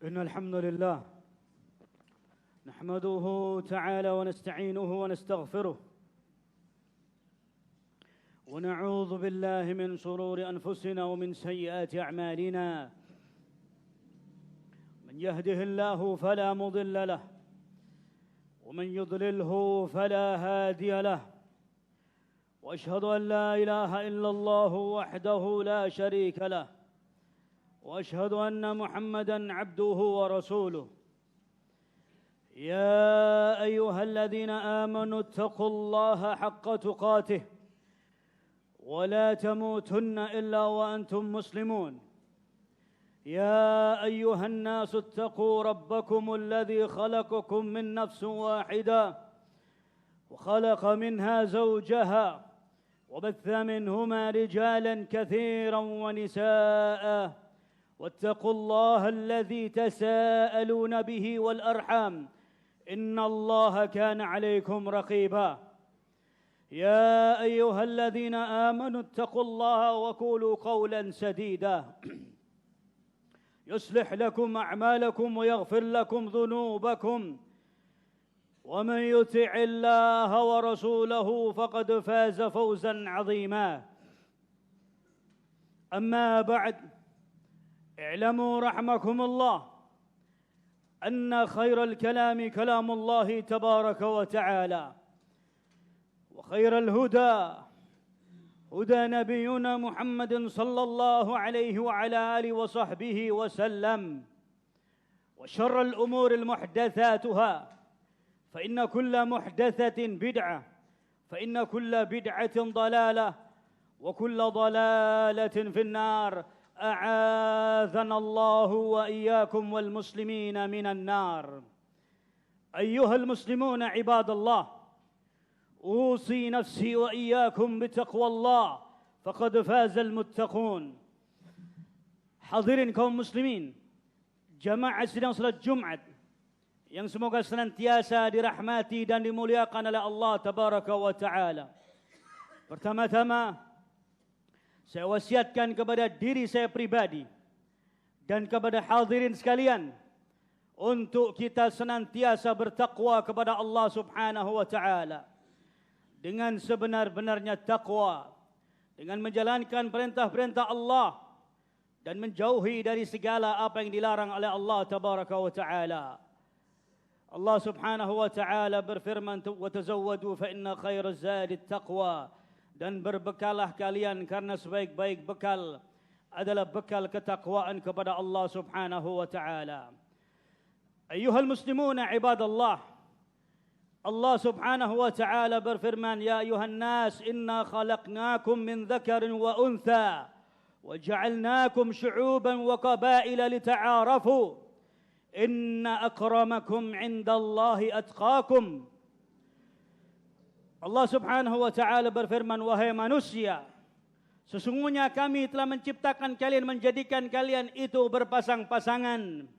إن الحمد لله نحمده تعالى ونستعينه ونستغفره ونعوذ بالله من شرور أنفسنا ومن سيئات أعمالنا. من يهده الله فلا مضل له ومن يضلله فلا هادي له، وأشهد أن لا إله إلا الله وحده لا شريك له، وأشهد أن محمدًا عبده ورسوله. يا أيها الذين آمنوا اتقوا الله حق تقاته ولا تموتن إلا وأنتم مسلمون. يا أيها الناس اتقوا ربكم الذي خلقكم من نفس واحدة وخلق منها زوجها وبث منهما رجالا كثيرا ونساء، واتقوا الله الذي تساءلون به والأرحام إن الله كان عليكم رقيبا. يا أيها الذين آمنوا اتقوا الله وقولوا قولا سديدا يصلح لكم أعمالكم ويغفر لكم ذنوبكم، ومن يطع الله ورسوله فقد فاز فوزا عظيما. أما بعد، اعلموا رحمكم الله أن خير الكلام كلام الله تبارك وتعالى، وخير الهدى هدى نبينا محمد صلى الله عليه وعلى آله وصحبه وسلم، وشر الأمور محدثاتها، فإن كل محدثة بدعة، فإن كل بدعة ضلالة، وكل ضلالة في النار. أعاذنا الله وإياكم والمسلمين من النار. أيها المسلمون عباد الله، أوصي نفسي وإياكم بتقوى الله فقد فاز المتقون. Hadirin kaum muslimin, jamaah sidang salat Jumat yang semoga senantiasa dirahmati dan dimuliakan oleh Allah tabaraka wa taala. Pertama-tama saya wasiatkan kepada diri saya pribadi dan kepada hadirin sekalian untuk kita senantiasa bertakwa kepada Allah Subhanahu wa taala dengan sebenar-benarnya takwa, dengan menjalankan perintah-perintah Allah dan menjauhi dari segala apa yang dilarang oleh Allah tabaraka wa taala. Allah Subhanahu wa taala berfirman, "Wa tazawwadu fa inna khairaz zadi at-taqwa." Dan berbekalah kalian karena sebaik-baik bekal adalah bekal ketakwaan kepada Allah Subhanahu wa taala. Ayyuhal muslimuna ibadallah, Allah Subhanahu wa taala berfirman, "Ya ayuhan nas, inna khalaqnakum min dzakarin wa untha wa ja'alnakum syu'uban wa qabaila lita'arafu. Inna akramakum 'indallahi atqakum." Allah Subhanahu wa taala berfirman, "Wahai manusia, sesungguhnya kami telah menciptakan kalian, menjadikan kalian itu berpasang-pasangan.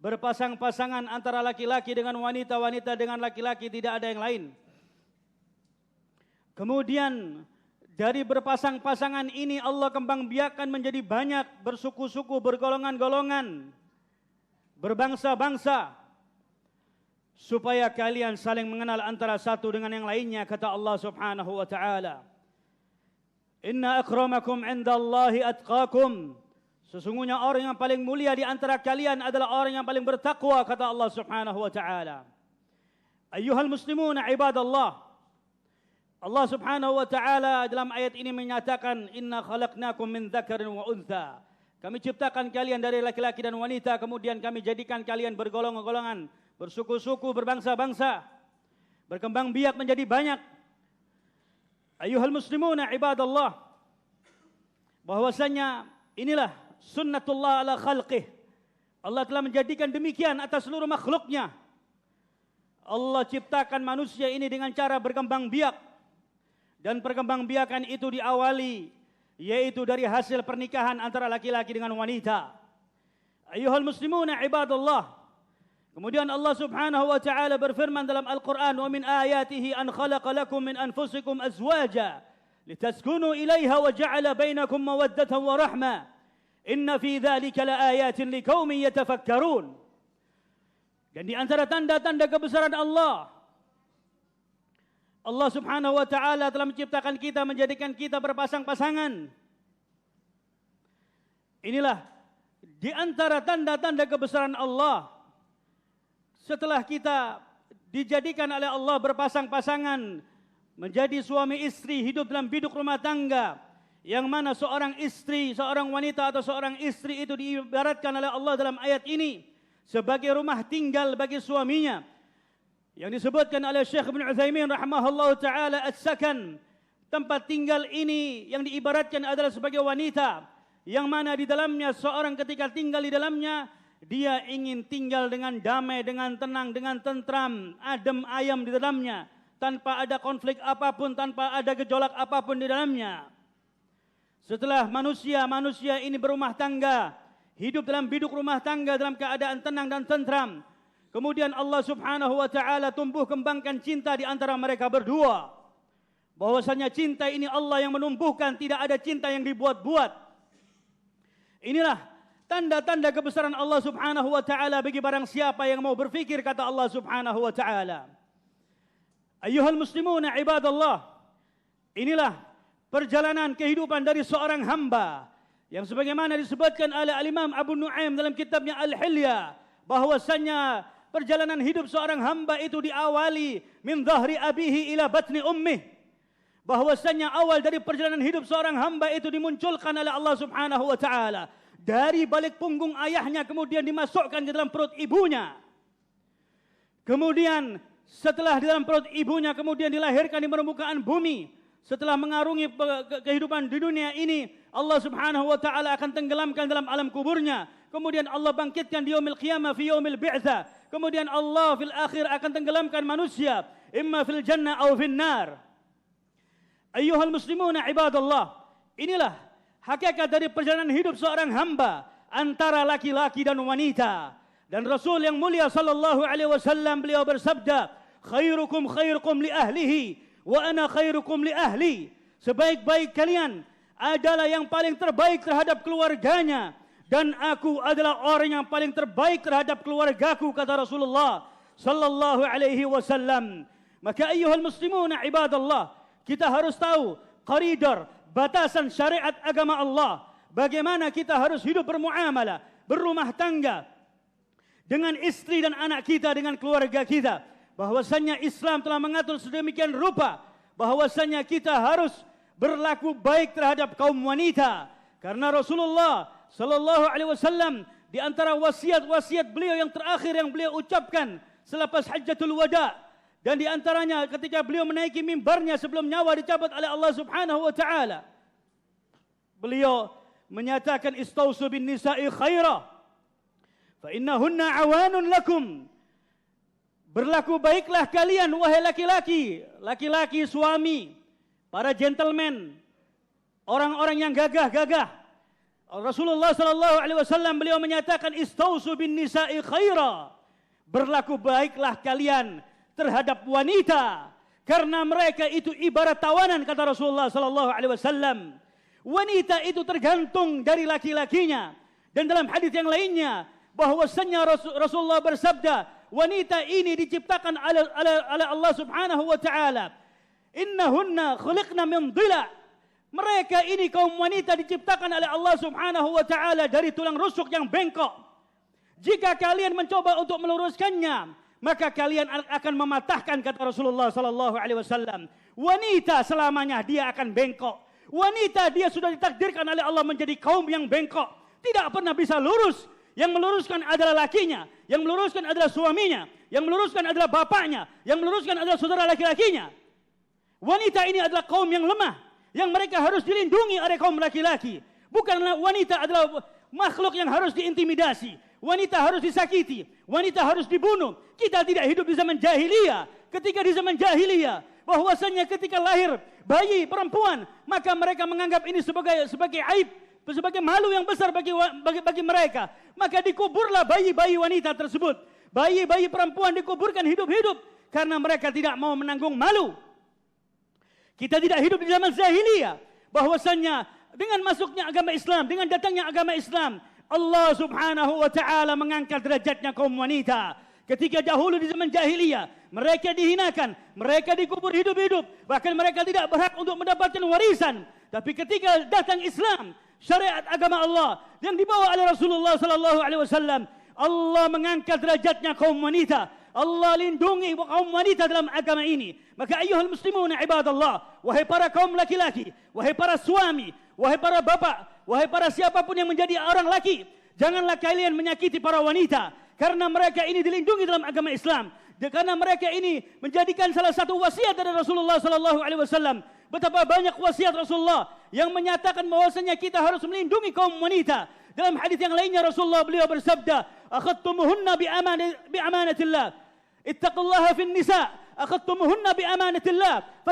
Berpasang-pasangan antara laki-laki dengan wanita, wanita dengan laki-laki, tidak ada yang lain. Kemudian dari berpasang-pasangan ini Allah kembang biakan menjadi banyak, bersuku-suku, bergolongan-golongan, berbangsa-bangsa, supaya kalian saling mengenal antara satu dengan yang lainnya," kata Allah Subhanahu wa taala. "Inna akramakum 'indallahi atqakum." Sesungguhnya orang yang paling mulia di antara kalian adalah orang yang paling bertakwa, kata Allah Subhanahu wa taala. Ayyuhal muslimun ibadallah, Allah Subhanahu wa taala dalam ayat ini menyatakan, "Inna khalaqnakum min dzakarin wa untha." Kami ciptakan kalian dari laki-laki dan wanita, kemudian kami jadikan kalian bergolongan-golongan, bersuku-suku, berbangsa-bangsa, berkembang biak menjadi banyak. Ayyuhal muslimuna ibadallah, bahwasanya inilah sunnatullah ala khalqih. Allah telah menjadikan demikian atas seluruh makhluknya. Allah ciptakan manusia ini dengan cara berkembang biak, dan perkembang biakan itu diawali yaitu dari hasil pernikahan antara laki-laki dengan wanita. Ayyuhal muslimuna ibadallah, kemudian Allah Subhanahu wa taala berfirman dalam Al-Qur'an, "Wa min ayatihi an khalaqa lakum min anfusikum azwaja litaskunu ilaiha wa ja'ala bainakum mawaddatan wa rahmah. Inna fi dzalika laayatin liqaumin yatafakkarun. Dan di antara tanda-tanda kebesaran Allah, Allah Subhanahu wa taala telah menciptakan kita, menjadikan kita berpasang-pasangan. Inilah di antara tanda-tanda kebesaran Allah. Setelah kita dijadikan oleh Allah berpasang-pasangan, menjadi suami istri, hidup dalam biduk rumah tangga, yang mana seorang istri, seorang wanita atau seorang istri itu diibaratkan oleh Allah dalam ayat ini sebagai rumah tinggal bagi suaminya, yang disebutkan oleh Syekh Ibn Utsaimin rahimahullah taala, as-sakan, tempat tinggal ini yang diibaratkan adalah sebagai wanita, yang mana di dalamnya seorang ketika tinggal di dalamnya, dia ingin tinggal dengan damai, dengan tenang, dengan tentram, adem ayem di dalamnya, tanpa ada konflik apapun, tanpa ada gejolak apapun di dalamnya. Setelah manusia ini berumah tangga, hidup dalam biduk rumah tangga dalam keadaan tenang dan tentram, kemudian Allah Subhanahu wa taala tumbuh kembangkan cinta di antara mereka berdua. Bahwasanya cinta ini Allah yang menumbuhkan, tidak ada cinta yang dibuat-buat. Inilah tanda-tanda kebesaran Allah Subhanahu wa taala bagi barang siapa yang mau berfikir, kata Allah Subhanahu wa taala. Ayyuhal muslimuna ibadallah, inilah perjalanan kehidupan dari seorang hamba yang sebagaimana disebutkan oleh Al-Imam Abu Nu'aim dalam kitabnya Al-Hilya, bahwasanya perjalanan hidup seorang hamba itu diawali min dhahri abihi ila batni ummih. Bahwasanya awal dari perjalanan hidup seorang hamba itu dimunculkan oleh Allah Subhanahu wa taala dari balik punggung ayahnya, kemudian dimasukkan ke dalam perut ibunya. Kemudian setelah di dalam perut ibunya, kemudian dilahirkan di permukaan bumi. Setelah mengarungi kehidupan di dunia ini, Allah Subhanahu wa taala akan tenggelamkan dalam alam kuburnya. Kemudian Allah bangkitkan di yaumil qiyamah fi yaumil bi'tsah. Kemudian Allah fil akhir akan tenggelamkan manusia, imma fil jannah aw fin nar. Ayyuhal muslimuna ibadallah, inilah hakikat dari perjalanan hidup seorang hamba antara laki-laki dan wanita. Dan Rasul yang mulia sallallahu alaihi wasallam beliau bersabda, khairukum khairukum li ahlihi wa ana khairukum li ahli. Sebaik-baik kalian adalah yang paling terbaik terhadap keluarganya, dan aku adalah orang yang paling terbaik terhadap keluargaku, kata Rasulullah sallallahu alaihi wasallam. Maka ayyuhal muslimuna ibadallah, kita harus tahu koridor batasan syariat agama Allah, bagaimana kita harus hidup bermuamalah, berumah tangga dengan istri dan anak kita, dengan keluarga kita. Bahwasanya Islam telah mengatur sedemikian rupa bahwasanya kita harus berlaku baik terhadap kaum wanita, karena Rasulullah sallallahu alaihi wasallam di antara wasiat-wasiat beliau yang terakhir yang beliau ucapkan selepas Hajjatul Wada, dan di antaranya ketika beliau menaiki mimbarnya sebelum nyawa dicabut oleh Allah Subhanahu wa taala, beliau menyatakan istausu bin nisa'i khaira fa innahunna awanun lakum. Berlaku baiklah kalian wahai laki-laki, laki-laki suami, para gentleman, orang-orang yang gagah-gagah. Rasulullah sallallahu alaihi wasallam beliau menyatakan istausu bin nisa'i khaira. Berlaku baiklah kalian terhadap wanita, karena mereka itu ibarat tawanan, kata Rasulullah sallallahu alaihi wasallam. Wanita itu tergantung dari laki-lakinya. Dan dalam hadis yang lainnya bahwasanya Rasulullah bersabda, wanita ini diciptakan oleh Allah Subhanahu wa taala. Innahunna khuliqna min dhila. Mereka ini kaum wanita diciptakan oleh Allah Subhanahu wa taala dari tulang rusuk yang bengkok. Jika kalian mencoba untuk meluruskannya, maka kalian akan mematahkan, kata Rasulullah sallallahu alaihi wasallam. Wanita selamanya dia akan bengkok. Wanita dia sudah ditakdirkan oleh Allah menjadi kaum yang bengkok, tidak pernah bisa lurus. Yang meluruskan adalah lakinya, yang meluruskan adalah suaminya, yang meluruskan adalah bapaknya, yang meluruskan adalah saudara laki-lakinya. Wanita ini adalah kaum yang lemah, yang mereka harus dilindungi oleh kaum laki-laki. Bukanlah wanita adalah makhluk yang harus diintimidasi, wanita harus disakiti, wanita harus dibunuh. Kita tidak hidup di zaman jahiliyah. Ketika di zaman jahiliyah, bahwasanya ketika lahir bayi perempuan, maka mereka menganggap ini sebagai aib, sebagai malu yang besar bagi mereka. Maka dikuburlah bayi-bayi wanita tersebut. Bayi-bayi perempuan dikuburkan hidup-hidup karena mereka tidak mau menanggung malu. Kita tidak hidup di zaman jahiliyah bahwasanya dengan masuknya agama Islam, dengan datangnya agama Islam, Allah Subhanahu wa taala mengangkat derajatnya kaum wanita. Ketika dahulu di zaman jahiliyah, mereka dihinakan, mereka dikubur hidup-hidup, bahkan mereka tidak berhak untuk mendapatkan warisan. Tapi ketika datang Islam, syariat agama Allah yang dibawa oleh Rasulullah sallallahu alaihi wasallam, Allah mengangkat derajatnya kaum wanita. Allah lindungi kaum wanita dalam agama ini. Maka ayyuhal muslimun ibadallah, wahai para kaum laki-laki, wahai para suami, wahai para bapak, wahai para siapapun yang menjadi orang laki, janganlah kalian menyakiti para wanita, karena mereka ini dilindungi dalam agama Islam. Karena mereka ini menjadikan salah satu wasiat dari Rasulullah sallallahu alaihi wasallam. Betapa banyak wasiat Rasulullah yang menyatakan bahwasanya kita harus melindungi kaum wanita. Dalam hadis yang lainnya Rasulullah beliau bersabda, "Akhadtumuhunna bi amanatillah. Ittaqullaha fin nisa, akhadtumuhunna bi amanatillah,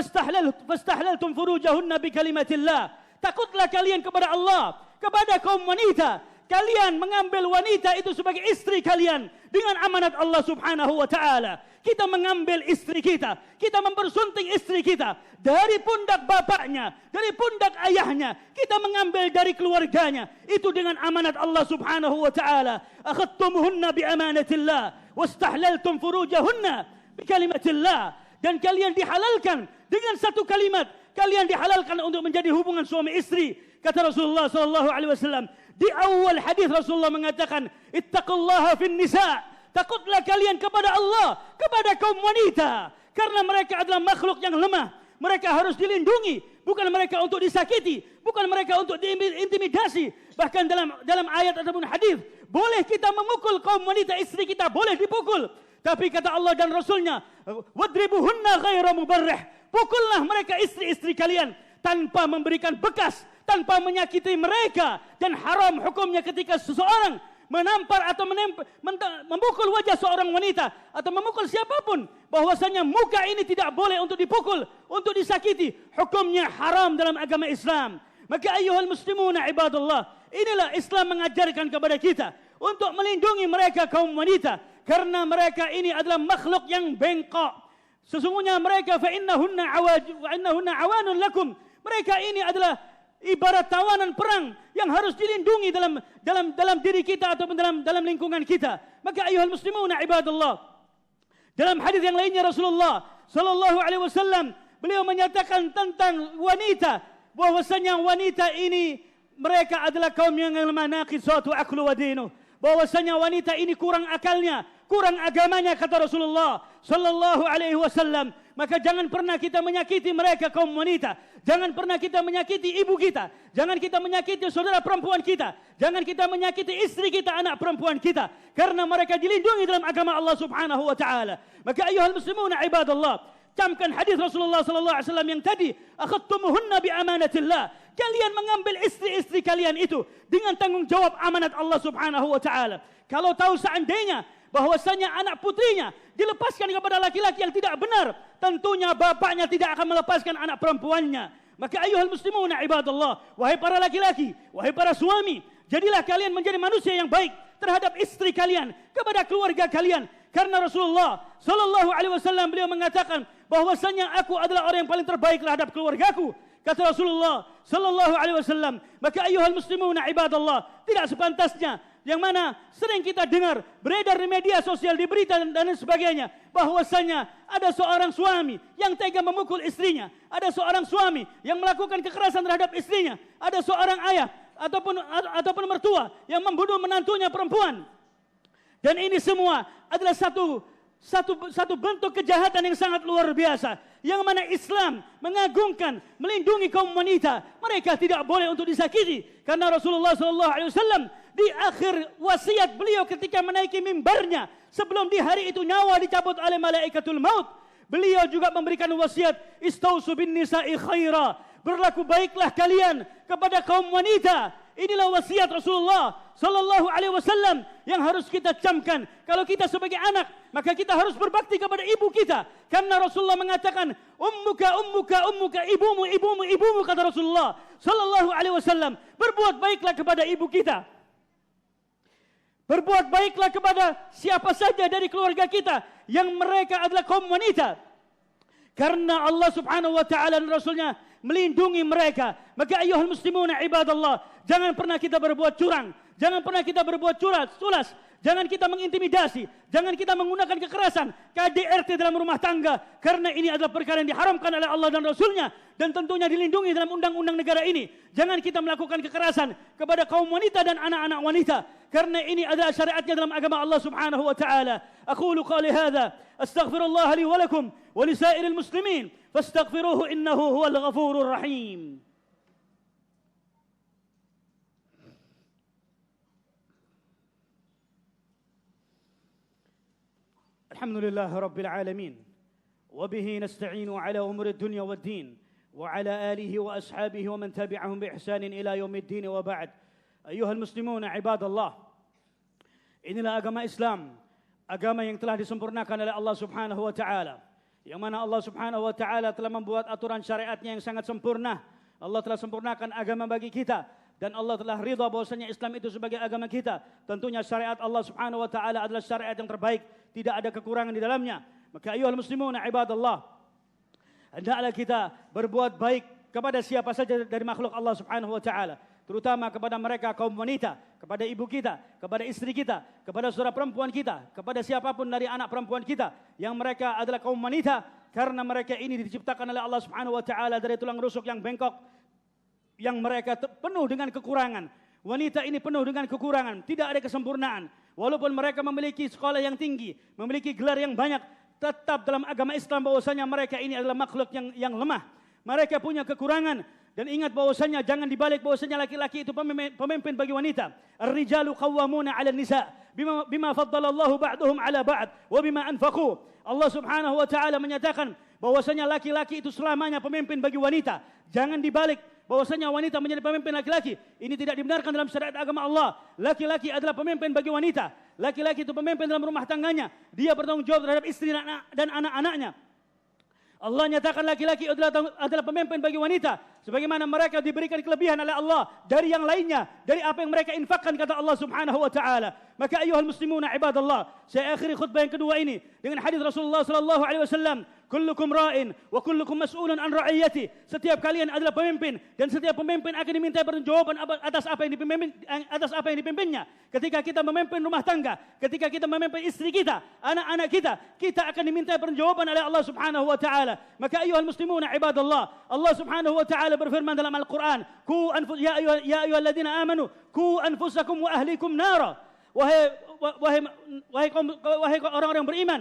fastahlaltum furujahunna bi kalimatillah." Takutlah kalian kepada Allah, kepada kaum wanita. Kalian mengambil wanita itu sebagai istri kalian dengan amanat Allah Subhanahu wa taala. Kita mengambil istri kita, kita mempersunting istri kita dari pundak bapaknya, dari pundak ayahnya, kita mengambil dari keluarganya, itu dengan amanat Allah Subhanahu wa taala. Akhadtumuhunna bi amanatillah wastahlaltum furujahunna bi kalimatillah. Dan kalian dihalalkan dengan satu kalimat, kalian dihalalkan untuk menjadi hubungan suami istri. Kata Rasulullah sallallahu alaihi wasallam, di awal hadis Rasulullah mengatakan, "Ittaqullaha fin nisa." Takutlah kalian kepada Allah, kepada kaum wanita, karena mereka adalah makhluk yang lemah. Mereka harus dilindungi, bukan mereka untuk disakiti, bukan mereka untuk diintimidasi. Bahkan dalam ayat ataupun hadis, boleh kita memukul kaum wanita istri kita, boleh dipukul. Tapi kata Allah dan Rasulnya, "Wadribuhunna ghaira mubarrih." Pukullah mereka istri-istri kalian tanpa memberikan bekas, tanpa menyakiti mereka. Dan haram hukumnya ketika seseorang menampar atau memukul wajah seorang wanita atau memukul siapapun, bahwasanya muka ini tidak boleh untuk dipukul, untuk disakiti. Hukumnya haram dalam agama Islam. Maka ayyuhal muslimuna ibadallah, inilah Islam mengajarkan kepada kita untuk melindungi mereka kaum wanita, karena mereka ini adalah makhluk yang bengkok. Sesungguhnya mereka fa innahunna awanun lakum. Mereka ini adalah ibarat tawanan perang yang harus dilindungi dalam diri kita ataupun dalam lingkungan kita. Maka ayyuhal muslimuna ibadallah, dalam hadis yang lainnya Rasulullah sallallahu alaihi wasallam beliau menyatakan tentang wanita, bahwasanya wanita ini mereka adalah kaum yang lemah naqisat wa aqlu wa dinu. Bahwasanya wanita ini kurang akalnya, kurang agamanya, kata Rasulullah sallallahu alaihi wasallam. Maka jangan pernah kita menyakiti mereka kaum wanita. Jangan pernah kita menyakiti ibu kita. Jangan kita menyakiti saudara perempuan kita. Jangan kita menyakiti istri kita, anak perempuan kita. Karena mereka dilindungi dalam agama Allah Subhanahu wa taala. Maka ayyuhal muslimuna ibadallah, camkan hadis Rasulullah sallallahu alaihi wasallam yang tadi, akhadtumuhunna bi amanatillah. Kalian mengambil istri-istri kalian itu dengan tanggung jawab amanat Allah Subhanahu wa taala. Kalau tahu seandainya bahwasanya anak putrinya dilepaskan kepada laki-laki yang tidak benar, tentunya bapaknya tidak akan melepaskan anak perempuannya. Maka ayyuhal muslimuna ibadallah, wahai para laki-laki, wahai para suami, jadilah kalian menjadi manusia yang baik terhadap istri kalian, kepada keluarga kalian. Karena Rasulullah sallallahu alaihi wasallam beliau mengatakan bahwasanya aku adalah orang yang paling terbaik terhadap keluargaku. Kata Rasulullah sallallahu alaihi wasallam. Maka ayyuhal muslimuna ibadallah, tidak sepantasnya yang mana sering kita dengar beredar di media sosial, di berita dan sebagainya, bahwasanya ada seorang suami yang tega memukul istrinya, ada seorang suami yang melakukan kekerasan terhadap istrinya, ada seorang ayah ataupun mertua yang membunuh menantunya perempuan. Dan ini semua adalah satu bentuk kejahatan yang sangat luar biasa, yang mana Islam mengagungkan, melindungi kaum wanita. Mereka tidak boleh untuk disakiti, karena Rasulullah SAW di akhir wasiat beliau ketika menaiki mimbarnya, sebelum di hari itu nyawa dicabut oleh malaikatul maut, beliau juga memberikan wasiat, istausu bin nisa'i khaira, berlaku baiklah kalian kepada kaum wanita. Inilah wasiat Rasulullah sallallahu alaihi wasallam yang harus kita camkan. Kalau kita sebagai anak, maka kita harus berbakti kepada ibu kita, karena Rasulullah mengatakan ummuka, ibumu, kata Rasulullah sallallahu alaihi wasallam. Berbuat baiklah kepada ibu kita. Berbuat baiklah kepada siapa saja dari keluarga kita yang mereka adalah kaum wanita. Karena Allah Subhanahu wa taala dan Rasulnya melindungi mereka. Maka ayyuhal muslimuna ibadallah, jangan pernah kita berbuat curang, jangan pernah kita berbuat culas, jangan kita mengintimidasi, jangan kita menggunakan kekerasan, KDRT dalam rumah tangga, karena ini adalah perkara yang diharamkan oleh Allah dan Rasulnya, dan tentunya dilindungi dalam undang-undang negara ini. Jangan kita melakukan kekerasan kepada kaum wanita dan anak-anak wanita, karena ini adalah syariatnya dalam agama Allah subhanahu wa ta'ala. Aqulu qali hadha, astaghfirullah li wa lakum wa li sairil muslimin, fastaghfiruhu innahu huwal ghafurur rahim. الحمد لله رب العالمين وبه نستعين على أمور الدنيا والدين وعلى آله وأصحابه ومن تبعهم بإحسان إلى يوم الدين وبعد. أيها المسلمون عباد الله, inilah agama Islam, agama yang telah disempurnakan oleh Allah subhanahu wa ta'ala, yang mana Allah subhanahu wa ta'ala telah membuat aturan syariatnya yang sangat sempurna. Allah telah sempurnakan agama bagi kita, dan Allah telah ridha bahwasanya Islam itu sebagai agama kita. Tentunya syariat Allah subhanahu wa ta'ala adalah syariat yang terbaik, tidak ada kekurangan di dalamnya. Maka ayyuhal muslimuna ibadallah, hendaklah kita berbuat baik kepada siapa saja dari makhluk Allah subhanahu wa ta'ala, terutama kepada mereka kaum wanita, kepada ibu kita, kepada istri kita, kepada saudara perempuan kita, kepada siapapun dari anak perempuan kita yang mereka adalah kaum wanita, karena mereka ini diciptakan oleh Allah subhanahu wa ta'ala dari tulang rusuk yang bengkok, yang mereka penuh dengan kekurangan. Wanita ini penuh dengan kekurangan, tidak ada kesempurnaan. Walaupun mereka memiliki sekolah yang tinggi, memiliki gelar yang banyak, tetap dalam agama Islam bahwasanya mereka ini adalah makhluk yang lemah. Mereka punya kekurangan. Dan ingat bahwasanya jangan dibalik bahwasanya laki-laki itu pemimpin bagi wanita. Ar-rijalu qawwamuna 'ala an-nisa bima faddala Allahu ba'dahum 'ala ba'd wa bima anfaqu. Allah Subhanahu wa taala menyatakan bahwasanya laki-laki itu selamanya pemimpin bagi wanita. Jangan dibalik bahwasanya wanita menjadi pemimpin laki-laki. Ini tidak dibenarkan dalam syariat agama Allah. Laki-laki adalah pemimpin bagi wanita. Laki-laki itu pemimpin dalam rumah tangganya. Dia bertanggung jawab terhadap istri dan anak-anaknya. Allah nyatakan laki-laki adalah pemimpin bagi wanita, sebagaimana mereka diberikan kelebihan oleh Allah dari yang lainnya, dari apa yang mereka infakkan, kata Allah subhanahu wa ta'ala. Maka ayuhal muslimuna ibadallah, saya akhiri khutbah yang kedua ini dengan hadis Rasulullah sallallahu alaihi wasallam, kullukum ra'in wa kullukum mas'ulun an ra'iyati. Setiap kalian adalah pemimpin, dan setiap pemimpin akan diminta pertanggungjawaban atas apa yang dipimpinnya. Ketika kita memimpin rumah tangga, ketika kita memimpin istri kita, anak-anak kita akan diminta pertanggungjawaban oleh Allah subhanahu wa ta'ala. Maka ayuhal muslimuna ibadallah, Allah subhanahu wa ta'ala berfirman dalam Al-Quran, ya ayyuhalladzina amanu ku anfusakum wa ahlikum nara. Wahai orang-orang yang beriman,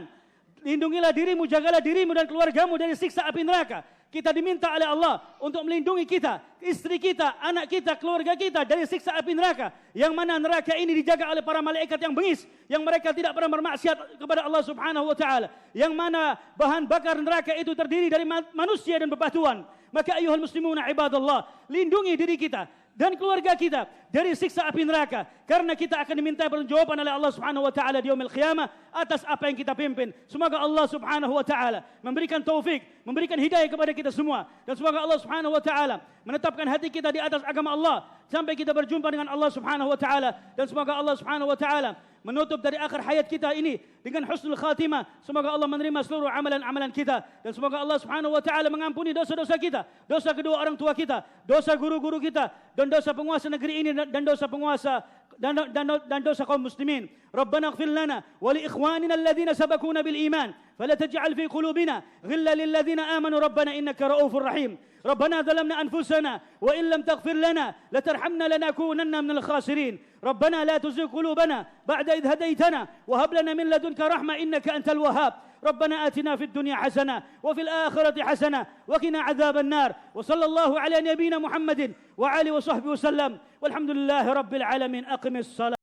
lindungilah dirimu, jagalah dirimu dan keluargamu dari siksa api neraka. Kita diminta oleh Allah untuk melindungi kita, istri kita, anak kita, keluarga kita dari siksa api neraka. Yang mana neraka ini dijaga oleh para malaikat yang bengis, yang mereka tidak pernah bermaksiat kepada Allah subhanahu wa ta'ala. Yang mana bahan bakar neraka itu terdiri dari manusia dan bebatuan. Maka ayuhal muslimuna ibadallah, lindungi diri kita dan keluarga kita dari siksa api neraka, karena kita akan diminta pertanggungjawaban oleh Allah Subhanahu wa taala di yaumil qiyamah atas apa yang kita pimpin. Semoga Allah Subhanahu wa taala memberikan taufik, memberikan hidayah kepada kita semua, dan semoga Allah Subhanahu wa taala menetapkan hati kita di atas agama Allah sampai kita berjumpa dengan Allah Subhanahu wa taala, dan semoga Allah Subhanahu wa taala menutup dari akhir hayat kita ini dengan husnul khatimah. Semoga Allah menerima seluruh amalan-amalan kita, dan semoga Allah Subhanahu wa taala mengampuni dosa-dosa kita, dosa kedua orang tua kita, dosa guru-guru kita, dan dosa penguasa negeri ini, dan dosa penguasa dan dosa kaum muslimin. Rabbana ighfir lana wa li ikhwanina alladhina sabaquna bil iman, fala taj'al fi qulubina ghillan lil ladzina amanu rabbana innaka ra'ufur rahim. ربنا ظلمنا أنفسنا وإن لم تغفر لنا لترحمنا لنكونن من الخاسرين. ربنا لا تزغ قلوبنا بعد إذ هديتنا وهب لنا من لدنك رحمة إنك أنت الوهاب. ربنا آتنا في الدنيا حسنة وفي الآخرة حسنة وقنا عذاب النار. وصلى الله على نبينا محمد وعلى وصحبه وسلم والحمد لله رب العالمين. أقم الصلاة.